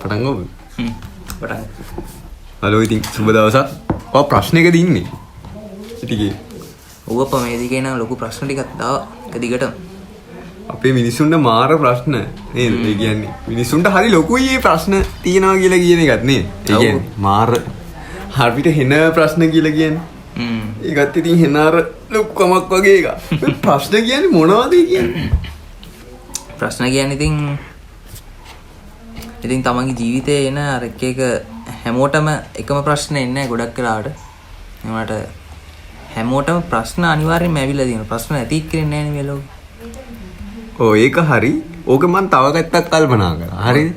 පටන් ගමු. පටන්. හලෝ ඉතින් සුබ දවසක්. ඔව් ප්‍රශ්නයකද ඉන්නේ? ඉතින් ඔව් අප මේ දිගේ නම් ලොකු ප්‍රශ්න ටිකක් දාවා එක දිගටම. අපේ මිනිස්සුන්ට මාර ප්‍රශ්න නේද? ඒ කියන්නේ මිනිස්සුන්ට හරි ලොකුයි මේ ප්‍රශ්න තියනවා කියලා කියන එකත් නේද? ඒ කියන්නේ මාර හරියට හෙන ප්‍රශ්න කියලා කියන්නේ. ඒකත් ඉතින් හෙන අර ලොක්කමක් වගේ එකක්. ප්‍රශ්න කියන්නේ මොනවද කියන්නේ? ප්‍රශ්න කියන්නේ ඉතින් තමන්ගේ ජීවිතේ එන අර එක හැමෝටම එකම ප්‍රශ්න එන්නේ නැහැ ගොඩක් වෙලාවට. ඒකට හැමෝටම ප්‍රශ්න අනිවාර්යෙන්ම ඇවිල්ලා තියෙනවා. ප්‍රශ්න නැති ඉක්කෙන්නේ නැහැ නේ මේ ලෝකේ. ඔව් ඒක හරි. ඕක මම තව පැත්තක් කල්පනා කරා. හරිද?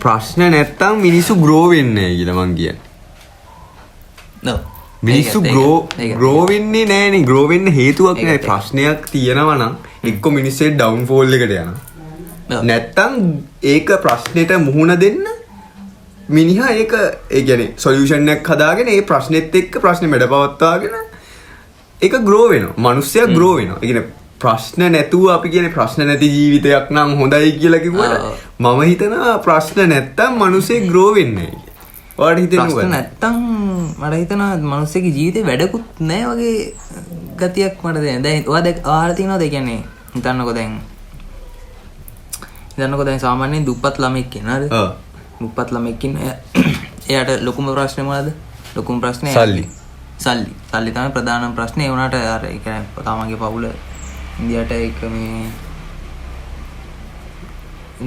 ප්‍රශ්න නැත්තම් මිනිස්සු ග්‍රෝ වෙන්නේ නැහැ කියලා මං කියන්නේ. නෝ. මිනිස්සු ග්‍රෝ වෙන්නේ නැහනේ. ග්‍රෝ වෙන්න හේතුවක් නැහැ. ප්‍රශ්නයක් තියෙනවා නම් එක්ක මිනිස්සේ ඩවුන්ෆෝල් එකට යනවා. නැත්තම් ඒක ප්‍රශ්නෙට මුහුණ දෙන්න මිනිහා ඒක ඒ කියන්නේ සොලියුෂන් එකක් හදාගෙන ඒ ප්‍රශ්නෙත් එක්ක ප්‍රශ්නේ මැඩපවත්වාගෙන ඒක ග්‍රෝ වෙනවා. මිනිස්සයා ග්‍රෝ වෙනවා. ඒ කියන්නේ ප්‍රශ්න නැතුව අපි කියන්නේ ප්‍රශ්න නැති ජීවිතයක් නම් හොඳයි කියලා කිව්වට මම හිතනවා ප්‍රශ්න නැත්තම් මිනිස්සේ ග්‍රෝ වෙන්නේ නැහැ. ඔයාලට හිතෙන්නේ ප්‍රශ්න නැත්තම් මට හිතෙනවා මිනිස්සෙගේ ජීවිතේ වැඩකුත් නැහැ වගේ ගතියක් මට දැනෙනවා. දැන් ඔයා අහලා තියෙනවද? ඒ කියන්නේ හිතන්නකෝ දැන් සාමාන්‍යයෙන් දුප්පත් ළමෙක් ඉන්නවා නේද? ඔව්. දුප්පත් ළමෙක් ඉන්න එයාට ලොකුම ප්‍රශ්නේ මොනවද? ලොකුම ප්‍රශ්නේ සල්ලි. සල්ලි තමයි ප්‍රධානම ප්‍රශ්නේ. ඒ වුණාට අර ඒ කියන්නේ තමන්ගේ පවුල ඉන්දියාට ඒක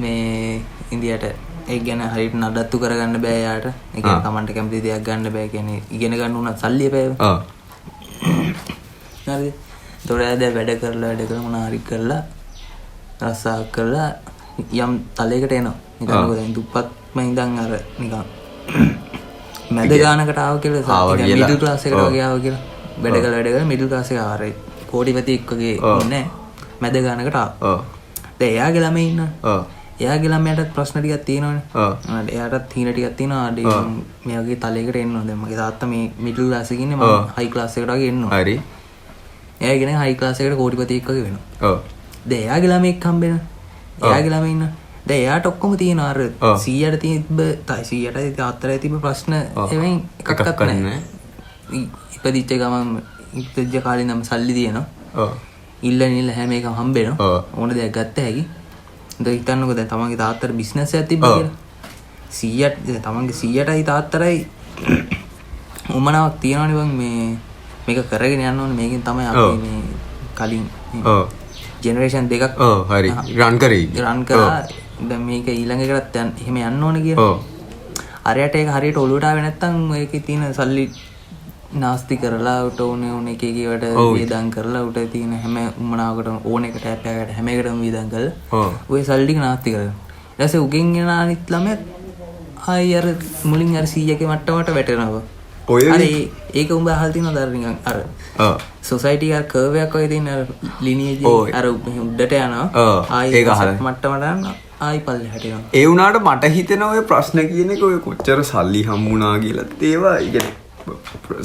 මේ ඉන්දියාට ඒක ගැන හරියට නඩත්තු කරගන්න බෑ යාට. ඒ කියන්නේ තමන්ට කැමති දෙයක් ගන්න බෑ. කියන්නේ ඉගෙන ගන්න උනත් සල්ලි එපා. ඔව්. හරිද? ඒතකොට වැඩ කරලා මොනවා හරි කරලා රස්සාවක් කරලා යම් තලයකට එනවා. නිකන් දැන් දුප්පත්ම ඉඳන් අර නිකන් මැද ගානකට ආව කියලා මිඩල් ක්ලාස් එකට වගේ ආව කියලා. වැඩ කරලා මිඩල් ක්ලාස් එක ආරයි. කෝටිපතියෙක් වගේ ඉන්නේ මැද ගානකට ආව. ඔව්. දැන් එයාගේ ළමයි ඉන්නවා. ඔව්. එයාගේ ළමයාටත් ප්‍රශ්න ටිකක් තියෙනවනේ. ඔව්. එයාටත් හීන ටිකක් තියෙනවා. මේ වගේ තලයකට එන්න ඕන. දැන් මගේ තාත්තා මේ මිඩල් ක්ලාස් එකේ ඉන්නේ. මම හයි ක්ලාස් එකට වගේ එන්න ඕන. හරි. එයා කියන්නේ හයි ක්ලාස් එකට කෝටිපතියෙක් වගේ වෙනවා. ඔව්. දැන් එයාගේ ළමෙක් හම්බෙන. එයාගේ ළමයි ඉන්න. දැන් එයාට ඔක්කොම තියෙනවා අර 100ට තිබ්බ 100ට තාත්තට තිබ්බ ප්‍රශ්න එවෙන් එකක්වත් නැහැ. ඉපදිච්ච ගමන් ඉපදිච්ච කාලේ නම් සල්ලි තියෙනවා. ඔව්. ඉල්ල හැම එකම හම්බෙනවා. ඕන දෙයක් ගත්ත හැකි. දැන් හිතන්නකෝ දැන් තමන්ගේ තාත්තට බිස්නස් එකක් තිබ්බා කියලා. 100ට තමන්ගේ 100ටයි තාත්තටයි උමනාවක් තියෙනවනේ බං මේක කරගෙන යන්න ඕනේ. මේකෙන් තමයි අපි මේ කලින් ජෙනරේෂන් දෙකක් හරි රන් කරේ. රන් කරා. දැන් මේක ඊළඟ එකටත් එහෙම යන්න ඕනේ කියලා. අරයට ඒක හරියට ඔලුවට ආවේ නැත්තම් ඒකේ තියෙන සල්ලි නාස්ති කරලා උට ඕනේ එක එකකට වේදම් කරලා උට තියෙන හැම උමනාවකටම ඕන එකට ඇප්පයකට හැම එකටම වේදම් කරලා ඔය සල්ලි ටික නාස්ති කරනවා. ඊට පස්සේ උගෙන් එන අනිත් ළමයා ආයි අර මුලින් අර 100ක මට්ටමට වැටෙනවා. අර ඒක උඹ අහලා තියෙනවද අර නිකන් අර සොසයිටි එක කර්ව් එකක් වගේ තියෙන අර ලිනියේජ් අර උඩට යනවා. ආයි ඒක අහලා මට්ටමට යනවා. ආයි පල්ලෙහාට යනවා. ඒ වුණාට මට හිතෙනවා ඔය ප්‍රශ්න කියන එක ඔය කොච්චර සල්ලි හම්බුණා කියලාත් ඒවා කියන්නේ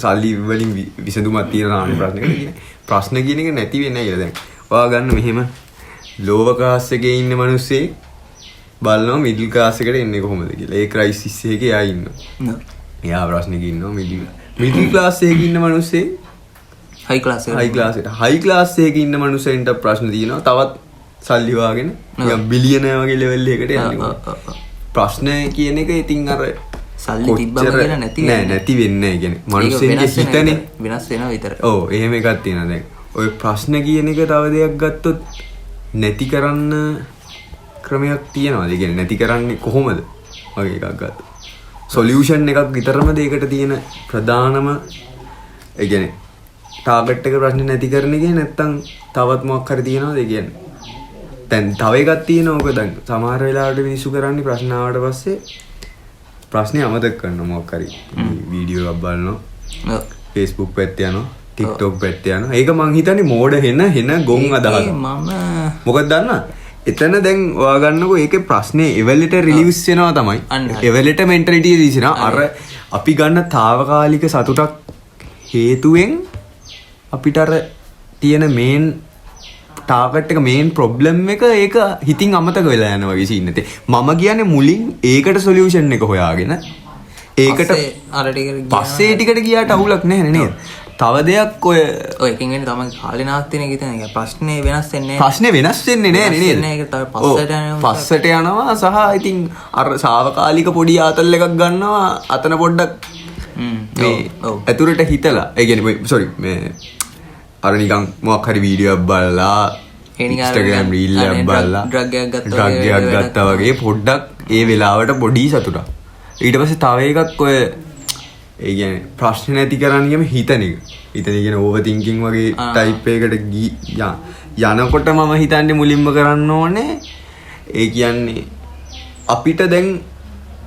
සල්ලි වලින් විසඳුමක් තියෙනවා අනේ ප්‍රශ්නකට කියන්නේ. ප්‍රශ්න කියන එක නැති වෙන්නේ නැහැ කියලා. දැන් ඔයා ගන්න මෙහෙම ලෝව ක්ලාස් එකේ ඉන්න මිනිස්සේ බලනවා මිඩල් ක්ලාස් එකට එන්නේ කොහොමද කියලා. ඒ ක්‍රයිසිස් එකේ ආයි ඉන්නවා. එයා ප්‍රශ්නෙක ඉන්නවා මිඩල් ක්ලාස් එකේ ඉන්න මිනිස්සේ හයි ක්ලාස් එකේ ඉන්න මිනිස්සෙන්ට ප්‍රශ්න තියෙනවා. තවත් සල්ලි වාගෙන නිකන් බිලියනර් වගේ ලෙවල් එකකට යනවා. ප්‍රශ්න කියන එක ඉතින් අර සල්ලි තිබ්බම කියලා නැති වෙන්නේ නැහැ. කියන්නේ මිනිස්සුන්ගේ හිතනේ වෙනස් වෙනවා විතරයි. ඔව් එහෙම එකක් තියෙනවා. දැන් ඔය ප්‍රශ්න කියන එක තව දෙයක් ගත්තොත් නැති කරන්න ක්‍රමයක් තියෙනවා. ඒ කියන්නේ නැති කරන්නේ කොහොමද වගේ එකක් ගත්තොත් සොලියුෂන් එකක් විතරම දෙයකට තියෙන ප්‍රධානම ඒ කියන්නේ ටාගට් එක ප්‍රශ්නේ නැති කරන එකේ නැත්තම් තවත් මොකක් හරි තියෙනවද? ඒ කියන්නේ දැන් තව එකක් තියෙනවා. ඔක දැන් සමහර වෙලාවට මිනිස්සු කරන්නේ ප්‍රශ්න ආවට පස්සේ ප්‍රශ්නේ අමතක කරනවා. මොකක් හරි වීඩියෝ එකක් බලනවා. Facebook පැත්තේ යනවා. TikTok පැත්තේ යනවා. ඒක මං හිතන්නේ මෝඩ හෙන ගොන් අදහනවා. මොකද දන්නවද? එතන දැන් ඔයා ගන්නකො ඒකේ ප්‍රශ්නේ එවලට රිලීස් වෙනවා තමයි. එවලට මෙන්ටැලිටි දිසිනා අර අපි ගන්න తాවකාලික සතුටක් හේතුවෙන් අපිට අර තියෙන මේන් ටාගට් එක මේන් ප්‍රොබ්ලම් එක ඒක හිතින් අමතක වෙලා යනවා වගේ සීන් එකේ. මම කියන්නේ මුලින් ඒකට සොලියුෂන් එක හොයාගෙන ඒකට පස්සේ ටිකට ගියාට අවුලක් නැහැ නේද? තව දෙයක් ඔය එකකින් වෙන්නේ තමයි කාලේ නාස්තින එක හිතන එක ප්‍රශ්නේ වෙනස් වෙන්නේ ප්‍රශ්නේ වෙනස් වෙන්නේ නැහැ නේද? ඒක තව පස්සට යනවා සහ ඉතින් අර සාවකාලික පොඩි ආතල් එකක් ගන්නවා අතන පොඩ්ඩක් මේ ඇතුළට හිතලා ඒ කියන්නේ සෝරි මේ අර නිකන් මොකක් හරි වීඩියෝ එකක් බලලා Instagram reel එකක් බලලා ඩ්‍රග් එකක් ගත්තා වගේ පොඩ්ඩක් ඒ වෙලාවට පොඩි සතුටක්. ඊට පස්සේ තව එකක් ඔය ඒ කියන්නේ ප්‍රශ්න නැති කරන්න ගියම හිතන එක. හිතන කියන්නේ ඕවර් තින්කින් වගේ ටයිප් එකකට යනකොට මම හිතන්නේ මුලින්ම කරන්න ඕනේ ඒ කියන්නේ අපිට දැන්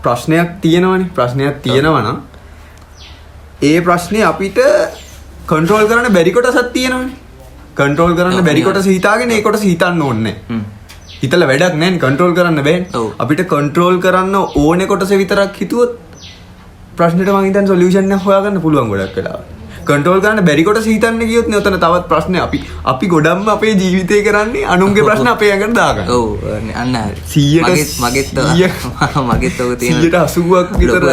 ප්‍රශ්නයක් තියෙනවනේ. ප්‍රශ්නයක් තියෙනවා නම් ඒ ප්‍රශ්නේ අපිට කන්ට්‍රෝල් කරන්න බැරි කොටසක් තියෙනවනේ. කන්ට්‍රෝල් කරන්න බැරි කොටස හිතාගෙන ඒ කොටස හිතන්න ඕනේ නැහැ. හිතලා වැඩක් නැහැ නේ කන්ට්‍රෝල් කරන්න බෑනේ. අපිට කන්ට්‍රෝල් කරන්න ඕනේ කොටස විතරක් හිතුවොත් ප්‍රශ්නෙට මං හිතන්නේ සොලියුෂන් එක හොයාගන්න පුළුවන් ගොඩක් වෙලාවට. කන්ට්‍රෝල් කරන්න බැරි කොටස හිතන්න ගියොත් නේ උතන තවත් ප්‍රශ්නේ අපි ගොඩක්ම අපේ ජීවිතේ කරන්නේ අනුන්ගේ ප්‍රශ්න අපේ ඇඟට දාගන්න. ඔව් අන්න හරි. මගෙත් ඔක තියෙන 80ක් විතර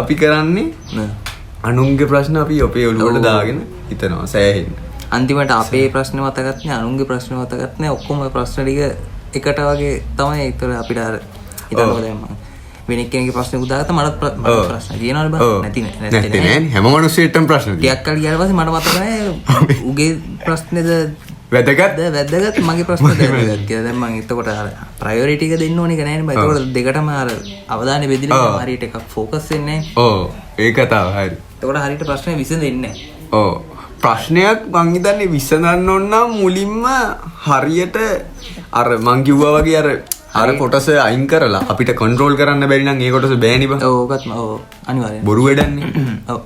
අපි කරන්නේ අනුන්ගේ ප්‍රශ්න අපි අපේ ඔළුවට දාගෙන හිතනවා සෑහෙන්න. අන්තිමට අපේ ප්‍රශ්න මතකත් නෑ අනුන්ගේ ප්‍රශ්න මතකත් නෑ ඔක්කොම ප්‍රශ්න ටික එකට වගේ තමයි ඒතර අපිට අර හිතනවා දැන් මම වෙන කෙනෙක්ගේ ප්‍රශ්න උදාගත්ත මට ප්‍රශ්න තියෙනවද බං නැති නෑ හැම මිනිස්සෙටම ප්‍රශ්න ටිකක් කල් ගියාට පස්සේ මට මතක නෑ උගේ ප්‍රශ්නේද වැදගත් මගේ ප්‍රශ්නද වැදගත් කියලා දැන් මම එතකොට අර ප්‍රයොරිටි එක දෙන්න ඕනේ නෑනේ බං එතකොට දෙකටම අර අවධානය බෙදලා හරියට එකක් ફોකස් වෙන්නේ නෑ ඔව් ඒක තමයි හරි එතකොට හරියට ප්‍රශ්නේ විසඳෙන්නේ නෑ ඔව් ප්‍රශ්නයක් මං හිතන්නේ විසඳන්න ඕන නම් මුලින්ම හරියට අර මං කිව්වා වගේ අර කොටස අයින් කරලා අපිට කන්ට්‍රෝල් කරන්න බැරි නම් ඒ කොටස බෑනේ බං. ඔව් ඔකත් ඔව් අනිවාර්යයෙන්. බොරු වැඩන්නේ. ඔව්.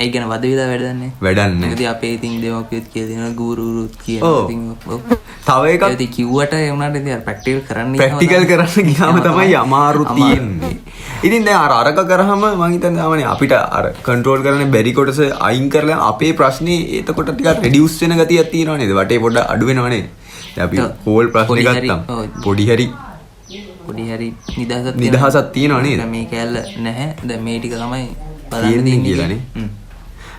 ඒ කියන වද විලා වැඩන්නේ. වැඩන්නේ. ඉතින් අපේ ඉතින් දෙමෝපියත් කියලා දෙනවා ගුරුරුත් කියන ඉතින් ඔව්. තව එකක් ඉතින් කිව්වට ඒ උනාට ඉතින් අර ප්‍රැක්ටිකල් කරන්න ප්‍රැක්ටිකල් කරන්න ගියාම තමයි අමාරු තියෙන්නේ. ඉතින් දැන් අරක කරාම මං හිතන්නේ ආවනේ අපිට අර කන්ට්‍රෝල් කරන්න බැරි කොටස අයින් කරලා අපේ ප්‍රශ්නේ එතකොට ටිකක් රෙඩියුස් වෙන ගතියක් තියෙනවා නේද? වටේ පොඩ්ඩක් අඩු වෙනවා නේද? දැන් අපි හෝල් ප්‍රශ්නේ ගත්තාම පොඩි හරි නිදහසක් තියෙනවා නේද? මේ කැල්ල නැහැ. දැන් මේ ටික තමයි බලන්න තියෙන්නේ කියලානේ.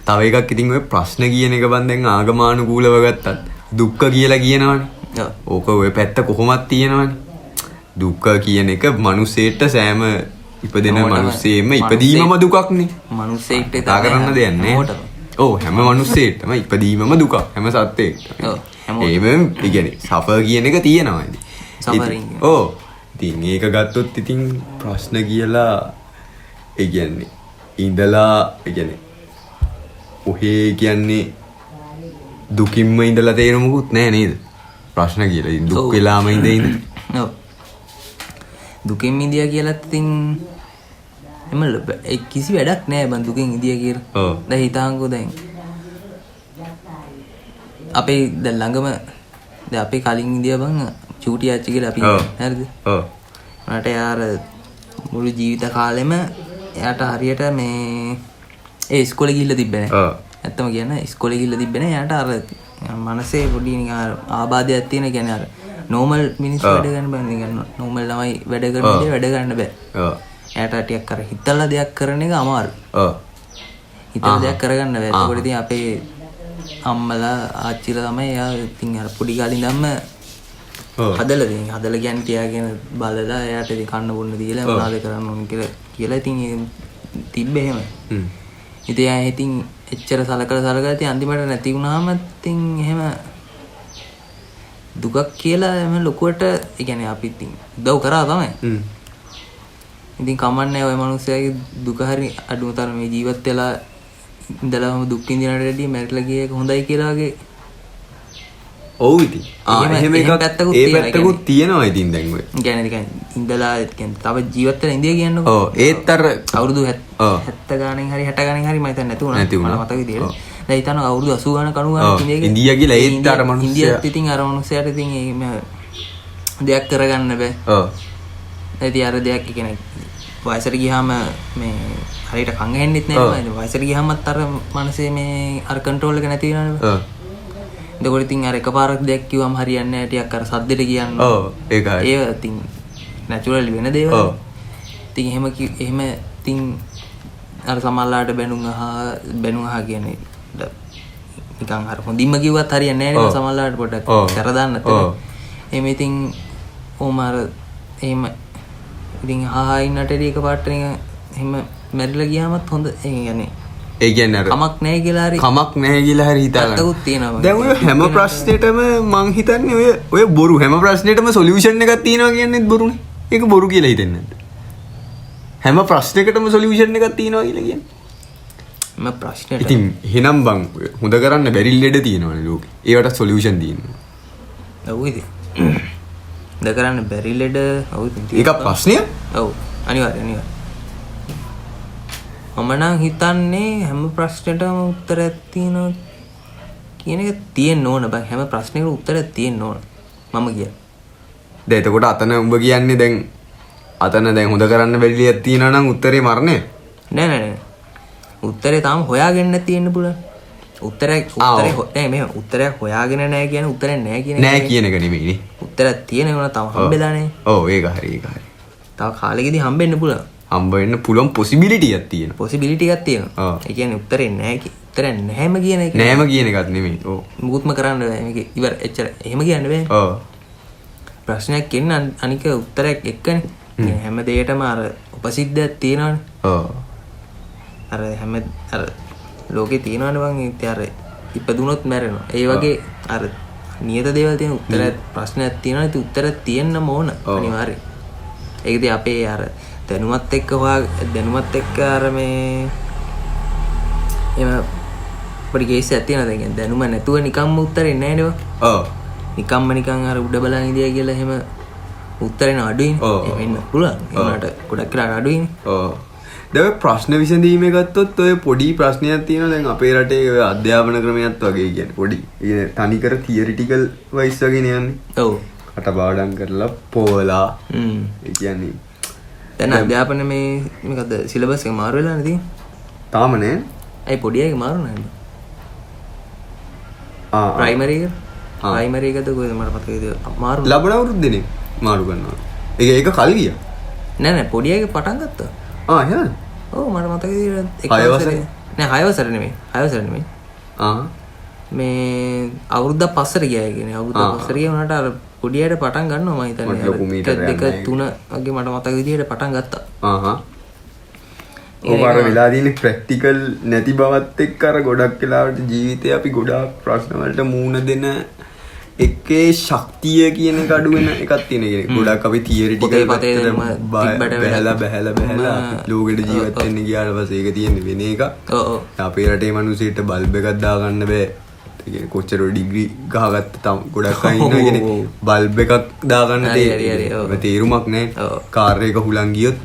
තව එකක් ඉතින් ඔය ප්‍රශ්න කියන එක බන් දැන් ආගමානුකූලව ගත්තත් දුක්ඛ කියලා කියනවනේ. ඕක ඔය පැත්ත කොහොමද තියෙනවනේ. දුක්ඛ කියන එක මිනිස්සෙට සෑම ඉපදෙන මිනිස්සෙම ඉපදීමම දුකක්නේ. මිනිස්සෙට තා කරන්න දෙයක් නැහැ. ඔව් හැම මිනිස්සෙටම ඉපදීමම දුකක්. හැම සත්ත්වෙක්ටම. ඔව් හැමෝටම. ඒ කියන්නේ සෆර් කියන එක තියෙනවා ඉතින්. සෆරින්. ඔව්. ඉතින් ඒක ගත්තොත් ඉතින් ප්‍රශ්න කියලා ඒ කියන්නේ ඉඳලා ඒ කියන්නේ ඔහේ කියන්නේ දුකින්ම ඉඳලා තේරෙ මොකුත් නැහැ නේද? ප්‍රශ්න කියලා. ඉතින් දුක් වෙලාම ඉඳින්න. ඔව්. දුකින් ඉඳියා කියලාත් ඉතින් එම කිසි වැඩක් නෑ බං දුකින් ඉඳියා කියලා. ඔව්. දැන් හිතාංකෝ දැන් අපේ දැන් ළඟම දැන් අපේ කලින් ඉඳියා බං චූටි ආච්චි කියලා අපි හරිද? ඔව්. මට යාර මුළු ජීවිත කාලෙම එයාට හරියට මේ ඒ ඉස්කෝලේ ගිහිල්ලා තිබ්බේ නෑ. ඔව්. ඇත්තම කියන්නේ ඉස්කෝලේ ගිහිල්ලා තිබ්බේ නෑ. එයාට අර මනසේ පොඩි නිකන් ආබාධයක් තියෙන කියන්නේ අර නෝමල් මිනිස්සු වැඩ ගන්න බෑ නිකන් නෝමල් ළමයි වැඩ කරන දේ වැඩ ගන්න බෑ. ඔව්. එයාට ටිකක් අර හිතලා දෙයක් කරන එක අමාරු. ඔව්. හිතලා දෙයක් කරගන්න බෑ. ඒකෝට ඉතින් අපේ අම්මලා ආච්චිලා තමයි එයා ඉතින් අර පොඩි කාලේ ඉඳන්ම හදලා කියන්නේ තියාගෙන බලලා එයාට ඉතින් කන්න බොන්න දීලා මොනවද කරන්න ඕන කියලා ඉතින් තිබ්බේ එහෙම. ඉතින් එයා ඉතින් එච්චර සලකලා ඉතින් අන්තිමට නැති වුණාම ඉතින් එහෙම දුකක් කියලා එම ලොකුවට ඒ කියන්නේ අපි ඉතින් උදව් කරා තමයි. ඉතින් කමන්නේ ඔය මිනිස්සයාගේ දුක හරි අඩුම තරමේ ජීවත් වෙලා ඉඳලාම දුක් විඳිනට වැඩිය මැරිලා ගිය එක හොඳයි කියලා වගේ. ඔව් ඉතින්. එහෙම එකක් ඒ පැත්තකුත් තියෙනවා ඉතින් දැන් ඔය. කියන්නේ ඉඳලා කියන්නේ තව ජීවත් වෙලා ඉඳිය කියන්නකො. ඔව් ඒත් අර අවුරුදු 70 ගානෙන් හරි 60 ගානෙන් හරි මම හිතන්නේ නැති වුණා. මට මතක විදියට. දැන් හිතනවා අවුරුදු 80 ගාන 90 ගාන ඉන්දියා කියලා ඒත් අර මිනිස්සයා ඉන්දියාත් ඉතින් අර මිනිස්සයාට ඉතින් දෙයක් කරගන්න බෑ. ඔව්. ඉතින් අර දෙයක් කියන්නේ වයසට ගියාම මේ හරියට කන් ඇහෙන්නෙත් නෑ. වයසට ගියාමත් අර මනසේ මේ අර කන්ට්‍රෝල් එක නැති වෙනවනේ. ඔව්. එතකොට ඉතින් අර එකපාරක් දෙයක් කිව්වම හරියන්නේ නැහැ ටිකක් අර සද්දෙට කියන්න ඔව් ඒක හරි ඒ ඉතින් නැචරලි වෙන දේවල් ඔව් ඉතින් එහෙම ඉතින් අර සමහරලාට බැනුම් අහ කියන්නේ නිකන් අර හොඳින්ම කිව්වත් හරියන්නේ නැහැ නේ සමහරලාට පොඩ්ඩක් කර දාන්න නැත්නම් එහෙම ඉතින් ඕම අර එහෙම ඉතින් ඉන්නට එකපාරට නිකන් එහෙම මැරිලා ගියාමත් හොඳ ඒ කියන්නේ අර කමක් නැහැ කියලා හරි කමක් නැහැ කියලා හරි හිතාගන්න. අතකුත් තියෙනවා. දැන් ඔය හැම ප්‍රශ්නෙටම මං හිතන්නේ ඔය බොරු හැම ප්‍රශ්නෙටම සොලියුෂන් එකක් තියෙනවා කියන්නේත් බොරුනේ. ඒක බොරු කියලා හිතෙන්නේ නැද්ද? හැම ප්‍රශ්නයකටම සොලියුෂන් එකක් තියෙනවා කියලා කියන්නේ. හැම ප්‍රශ්නෙට. ඉතින් එහෙනම් බං හොඳ කරන්න බැරි ලෙඩ තියෙනවනේ ලෝකේ. ඒවට සොලියුෂන් තියෙනවා. ඔව් ඉතින්. හොඳ කරන්න බැරි ලෙඩ ඔව් ඉතින්. ඒක ප්‍රශ්නයක්? ඔව් අනිවාර්යයෙන්. මම නම් හිතන්නේ හැම ප්‍රශ්නෙටම උත්තරයක් තියෙනවා කියන එක තියෙන්න ඕන බං. හැම ප්‍රශ්නෙකටම උත්තරයක් තියෙන්න ඕන. මම කියන්නේ. දැන් එතකොට අතන උඹ කියන්නේ දැන් අතන දැන් හොඳ කරන්න බැරි liyak තියෙනවා නම් උත්තරේ මරණය. නෑ. උත්තරේ තාම හොයාගෙන තියෙන්න පුළුවන්. උත්තරයක් උත්තරයක් හොයාගෙන නෑ කියන්නේ උත්තරයක් නෑ කියන එක. නෑ කියන එක නෙමෙයිනේ. උත්තරයක් තියෙනවා තාම හම්බෙලා නෑ. ඔව් ඒක හරි. තව කාලෙකදී හම්බෙන්න පුළුවන්. හම්බ වෙන්න පුළුවන් පොසිබිලිටි එකක් තියෙනවා. පොසිබිලිටි එකක් තියෙනවා. ඒ කියන්නේ උත්තරේ නැහැම කියන එක. නැහැම කියන එකක් නෙමෙයි. ඔව්. මුකුත්ම කරන්න බෑ මේක. ඉවර එච්චර. එහෙම කියන්න බෑ. ඔව්. ප්‍රශ්නයක් එන්න අනික උත්තරයක් එක්කනේ. හැම දෙයකටම අර උපසිද්ධියක් තියෙනවනේ. ඔව්. අර හැම අර ලෝකේ තියෙනවනේ බං ඉතින් අර ඉපදුනොත් මැරෙනවා. ඒ වගේ අර නියත දේවල් තියෙන උත්තරයක් ප්‍රශ්නයක් තියෙනවා. ඉතින් උත්තරයක් තියෙන්නම ඕන අනිවාර්යයෙන්. ඒකදී අපේ අර දැනුමත් එක්ක අර මේ එම පොඩි කේසයක් තියෙනවා. දැන් දැනුම නැතුව නිකම්ම උත්තරේ නැහැ නේද? ඔව්. නිකන් අර උඩ බලන් ඉඳියා කියලා එහෙම උත්තරේ අඩුයිනේ. එහෙම වෙන්න පුළුවන්. ඒකට ගොඩක් කියලා අඩුයිනේ. ඔව්. දැන් ප්‍රශ්න විසඳීමේ ගත්තොත් ඔය පොඩි ප්‍රශ්නයක් තියෙනවා. දැන් අපේ රටේ ඔය අධ්‍යාපන ක්‍රමයක් වගේ කියන්නේ පොඩි. ඒ තනිකර තියරිටිකල් වයිස් වගේ යන්නේ. ඔව්. කටපාඩම් කරලා පොවලා. ඒ කියන්නේ දැන් අධ්‍යාපන මේකද සිලබස් එක මාරු වෙලා නේද? තාම නෑ. ඒ පොඩි එකේ මාරු නේද? ප්‍රයිමරි එකද කොහෙද මට මතකද මාරු. ලබන අවුරුද්දේනේ මාරු කරනවා. ඒක කල් ගියා. නෑ පොඩි එකේ පටන් ගත්තා. එහෙනම්. ඔව් මට මතකද 6 වසරේ. නෑ 6 වසරේ නෙමෙයි. මේ අවුරුද්දක් පස්සට ගියා කියන්නේ. අවුරුද්දක් පස්සට ගියා උනාට අර පොඩියට පටන් ගන්නවා මම හිතන්නේ. 1 2 3 වගේ මට මතක විදියට පටන් ගත්තා. ඔව් අර වෙලා තියෙන ප්‍රැක්ටිකල් නැති බවත් එක්ක අර ගොඩක් වෙලාවට ජීවිතේ අපි ගොඩාක් ප්‍රශ්න වලට මුහුණ දෙන එකේ ශක්තිය කියන එක අඩු වෙන එකක් තියෙන කියන්නේ. ගොඩක් අපි තියරිටිකල් බහැලා ලෝකෙට ජීවත් වෙන්න ගියාට පස්සේ ඒක තියෙන්නේ වෙන එකක්. අපේ රටේ මිනිස්සුන්ට බල්බ් එකක් දාගන්න බෑ. කොච්චර ඩිග්‍රී ගහගත්ත ගොඩක් අය ඉන්නවා කියන්නේ බල්බ් එකක් දාගන්න තේරුමක් නැහැ. කාර් එක හුලං ගියොත්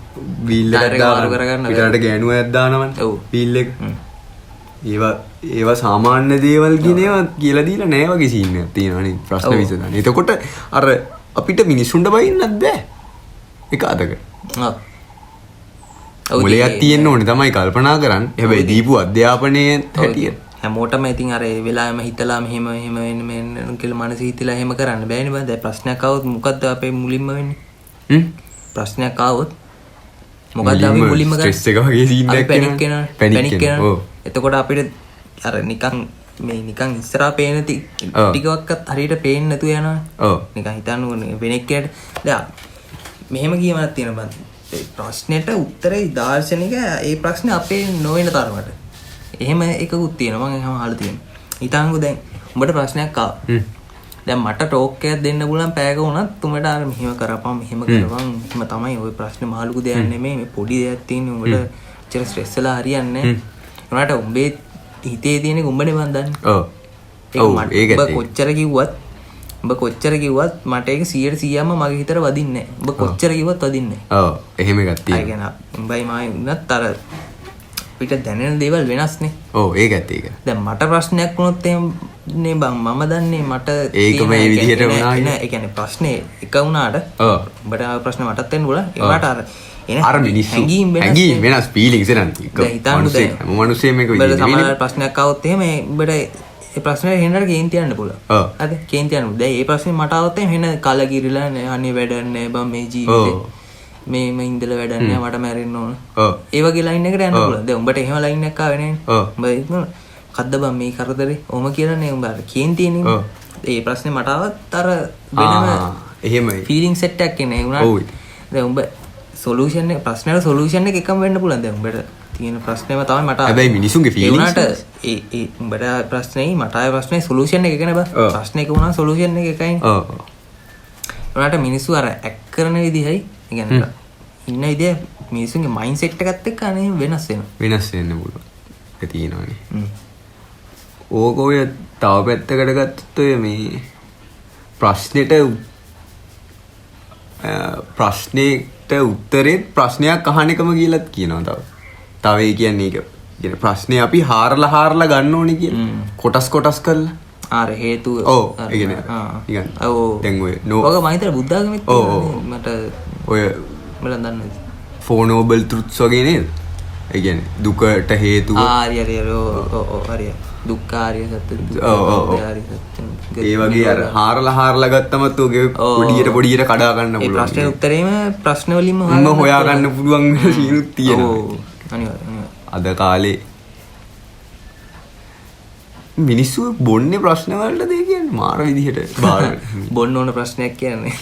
වීල් එකක් දාගන්න පිටරට ගෑනුවක් දානවනේ වීල් එක. ඒවා සාමාන්‍ය දේවල් කියන ඒවා කියලා දීලා නැහැ වගේ සීන් එකක් තියෙනවානේ ප්‍රශ්න විසඳන්න. එතකොට අර අපිට මිනිස්සුන්ට බයින්නත් බෑ. ඒක අදක. මොලයක් තියෙන්න ඕනේ තමයි කල්පනා කරන්න. හැබැයි දීපු අධ්‍යාපනයේ හැටියට හැමෝටම ඉතින් අර ඒ වෙලාවෙම හිතලා මෙහෙම වෙන්න කියලා මනස හිතලා එහෙම කරන්න බෑනේ බං. දැන් ප්‍රශ්නයක් ආවොත් මොකද්ද අපේ මුලින්ම වෙන්නේ? ප්‍රශ්නයක් ආවොත් මොකද්ද අපි මුලින්ම කරන්නේ? ස්ට්‍රෙස් එක වගේ සීන් එකක් එනවා. පැනික් වෙනවා. එතකොට අපිට අර නිකන් ඉස්සරහා පේන ටිකක්වත් හරියට පේන්නේ නැතුව යනවා. ඔව්. නිකන් හිතන්න ඕනේ වෙන එක්කයට. දැන් මෙහෙම කියමක් තියෙනවා බං. ප්‍රශ්නෙට උත්තරේ දාර්ශනික ඒ ප්‍රශ්නේ අපේ නොවන තරමට. එහෙම එකකුත් තියෙනවා මම එහෙම අහලා තියෙනවා. හිතන්නකෝ දැන් උඹට ප්‍රශ්නයක් ආවා. දැන් මට ටෝක් එකක් දෙන්න පුළුවන් පැයක වුණත් උඹට අර මෙහෙම කරපම් මෙහෙම තමයි ওই ප්‍රශ්නේ මහලුකු දෙයක් නෙමෙයි මේ පොඩි දෙයක් තියෙන්නේ උඹට චර ස්ට්‍රෙස් වෙලා හරියන්නේ නැහැ. උනාට උඹේ හිතේ තියෙන උඹනේ මන් දන්නේ. ඔව්. ඒක උඹ කොච්චර කිව්වත් මට ඒක 100%ම මගේ හිතට වදින්නේ නැහැ. උඹ කොච්චර කිව්වත් වදින්නේ නැහැ. ඔව්. එහෙම එකක් තියෙනවා. ඒ කියන්නේ උඹයි මායි උනත් අර පිට දැනෙන දේවල් වෙනස්නේ. ඔව් ඒකත් ඒක. දැන් මට ප්‍රශ්නයක් වුණොත් නේ බං මම දන්නේ මට ඒක මේ විදිහට වුණා නෑ. ඒ කියන්නේ ප්‍රශ්නේ එක වුණාට ඔව් උඹට ප්‍රශ්න මටත් වෙන්න පුළුවන්. ඒකට අර මිනිස්සු හැංගීම් වෙනස් ෆීලිංග්ස් එනන්. හැම මිනිස්සෙම මේක විදිහට සමහර ප්‍රශ්නයක් ආවොත් එහෙම උඹට ඒ ප්‍රශ්නේ හෙන්නට කේන්ති යන්න පුළුවන්. ඔව්. හරි කේන්ති යන්න. දැන් ඒ ප්‍රශ්නේ මට આવත් එහෙන කලකිරිලා නෑ අනේ වැඩක් නෑ බං මේ ජීවිතේ. මේ ඉඳලා වැඩක් නෑ මට මැරෙන්න ඕන. ඔව්. ඒ වගේ ලයින් එකකට යන්න පුළුවන්. දැන් උඹට එහෙම ලයින් එකක් ආවේ නෑනේ. ඔව්. උඹ හිතනවා කද්ද බං මේ කරදරේ. ඔහම කියලානේ උඹට කේන්ති එන්නේ. ඔව්. ඒ ප්‍රශ්නේ මට આવත් අර වෙනම එහෙමයි. ෆීලිං සෙට් එකක් එන්නේ. ඒ වුණාට ඔව්. දැන් උඹ සොලියුෂන් එක ප්‍රශ්නෙට සොලියුෂන් එක එකම වෙන්න පුළුවන්. දැන් උඹට තියෙන ප්‍රශ්නේම තමයි මට හැබැයි මිනිසුන්ගේ feelings ඒ උඹට ප්‍රශ්නේ මට ආය ප්‍රශ්නේ සොලියුෂන් එක එකනේ බා. ප්‍රශ්න එක වුණා සොලියුෂන් එක එකයි. ඔව්. උනාට මිනිස්සු අර ඇක් කරන විදිහයි ඒ කියන්නේ ඉන්න විදිහ මිනිස්සුන්ගේ මයින්ඩ් සෙට් එකත් එක්ක අනේ වෙනස් වෙනවා. වෙනස් වෙන්න පුළුවන්. ඒක තියෙනවානේ. ඕක ඔය තව පැත්තකට ගත්තොත් ඔය මේ ප්‍රශ්නෙට උත්තරේ ප්‍රශ්නයක් අහන එකම කියලාත් කියනවා තව ඒ කියන්නේ ඒක කියන ප්‍රශ්නේ අපි හාරලා ගන්න ඕනේ කියලා. කොටස් කරලා. ආර හේතුව. ඔව් ඒ කියන්නේ නිකන්. ඔව්. දැන් ඔය ඔක මම හිතලා බුද්ධාගමෙත් මට ඔය මම දන්නේ four noble truths වගේ නේද? ඒ කියන්නේ දුකට හේතුව. හරි හරි. දුක්ඛාරිය සත්‍ය දුක්ඛාරිය සත්‍ය. ඒ වගේ අර හාරලා ගත්තමත් ඔගේ පොඩියට කඩා ගන්න පුළුවන්. ඒ ප්‍රශ්නේ උත්තරේම ප්‍රශ්න වලින්ම හොයා ගන්න පුළුවන් සීනුත් තියෙනවා. ඔව් අනිවාර්යයෙන්. අද කාලේ මිනිස්සු බොන්නේ ප්‍රශ්න වලට දෙය කියන්නේ මාර විදිහට බොන්න ඕන ප්‍රශ්නයක් කියන්නේ.